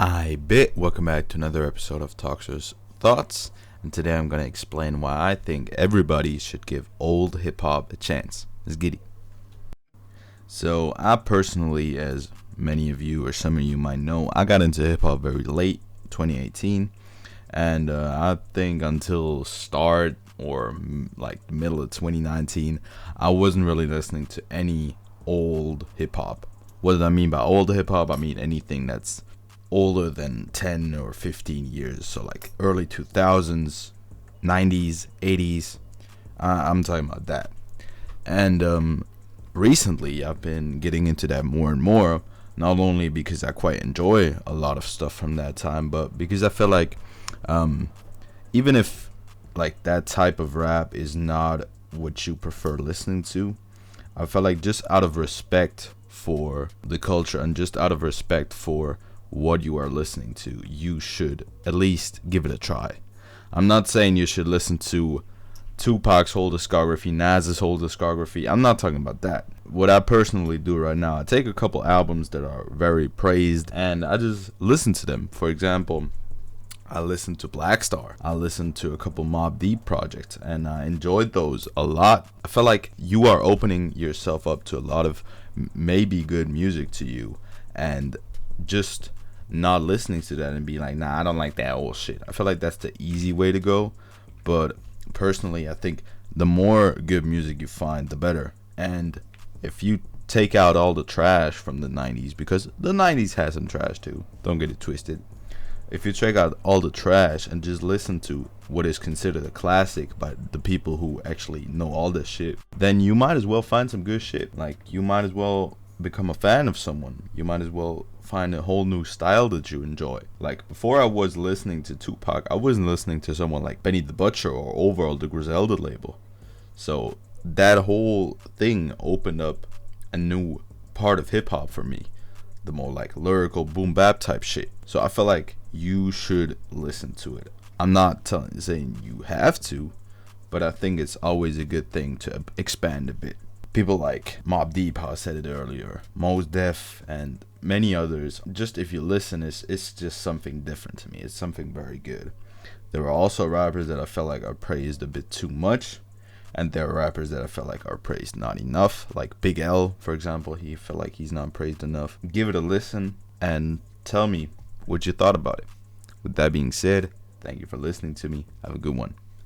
I bet. Welcome back to another episode of Toxiris Thoughts, and today I'm gonna explain why I think everybody should give old hip hop a chance. Let's get it. So I personally, as many of you or some of you might know, I got into hip hop very late, 2018, and I think until start or like the middle of 2019, I wasn't really listening to any old hip hop. What do I mean by old hip hop? I mean anything that's older than 10 or 15 years, so like early 2000s, 90s, 80s. I'm talking about that. And recently I've been getting into that more and more, not only because I quite enjoy a lot of stuff from that time, but because I feel like even if like that type of rap is not what you prefer listening to, I feel like just out of respect for the culture and just out of respect for what you are listening to, you should at least give it a try. I'm not saying you should listen to Tupac's whole discography, Nas's whole discography. I'm not talking about that. What I personally do right now, I take a couple albums that are very praised and I just listen to them. For example, I listened to Black Star. I listened to a couple Mobb Deep projects and I enjoyed those a lot. I feel like you are opening yourself up to a lot of maybe good music to you, and just not listening to that and be like, nah, I don't like that old shit. I feel like that's the easy way to go. But personally, I think the more good music you find, the better. And if you take out all the trash from the 90s, because the 90s has some trash too, don't get it twisted. If you check out all the trash and just listen to what is considered a classic by the people who actually know all this shit, then you might as well find some good shit. Like, you might as well become a fan of someone. You might as well find a whole new style that you enjoy. Like, before I was listening to Tupac, I wasn't listening to someone like Benny the Butcher or Overall the Griselda label. So that whole thing opened up a new part of hip hop for me, the more like lyrical boom bap type shit. So I feel like you should listen to it. I'm not saying you have to, but I think it's always a good thing to expand a bit. People like Mobb Deep, how I said it earlier, Mos Def, and many others. Just if you listen, it's just something different to me. It's something very good. There are also rappers that I felt like are praised a bit too much, and there are rappers that I felt like are praised not enough. Like Big L, for example, he felt like he's not praised enough. Give it a listen and tell me what you thought about it. With that being said, thank you for listening to me. Have a good one.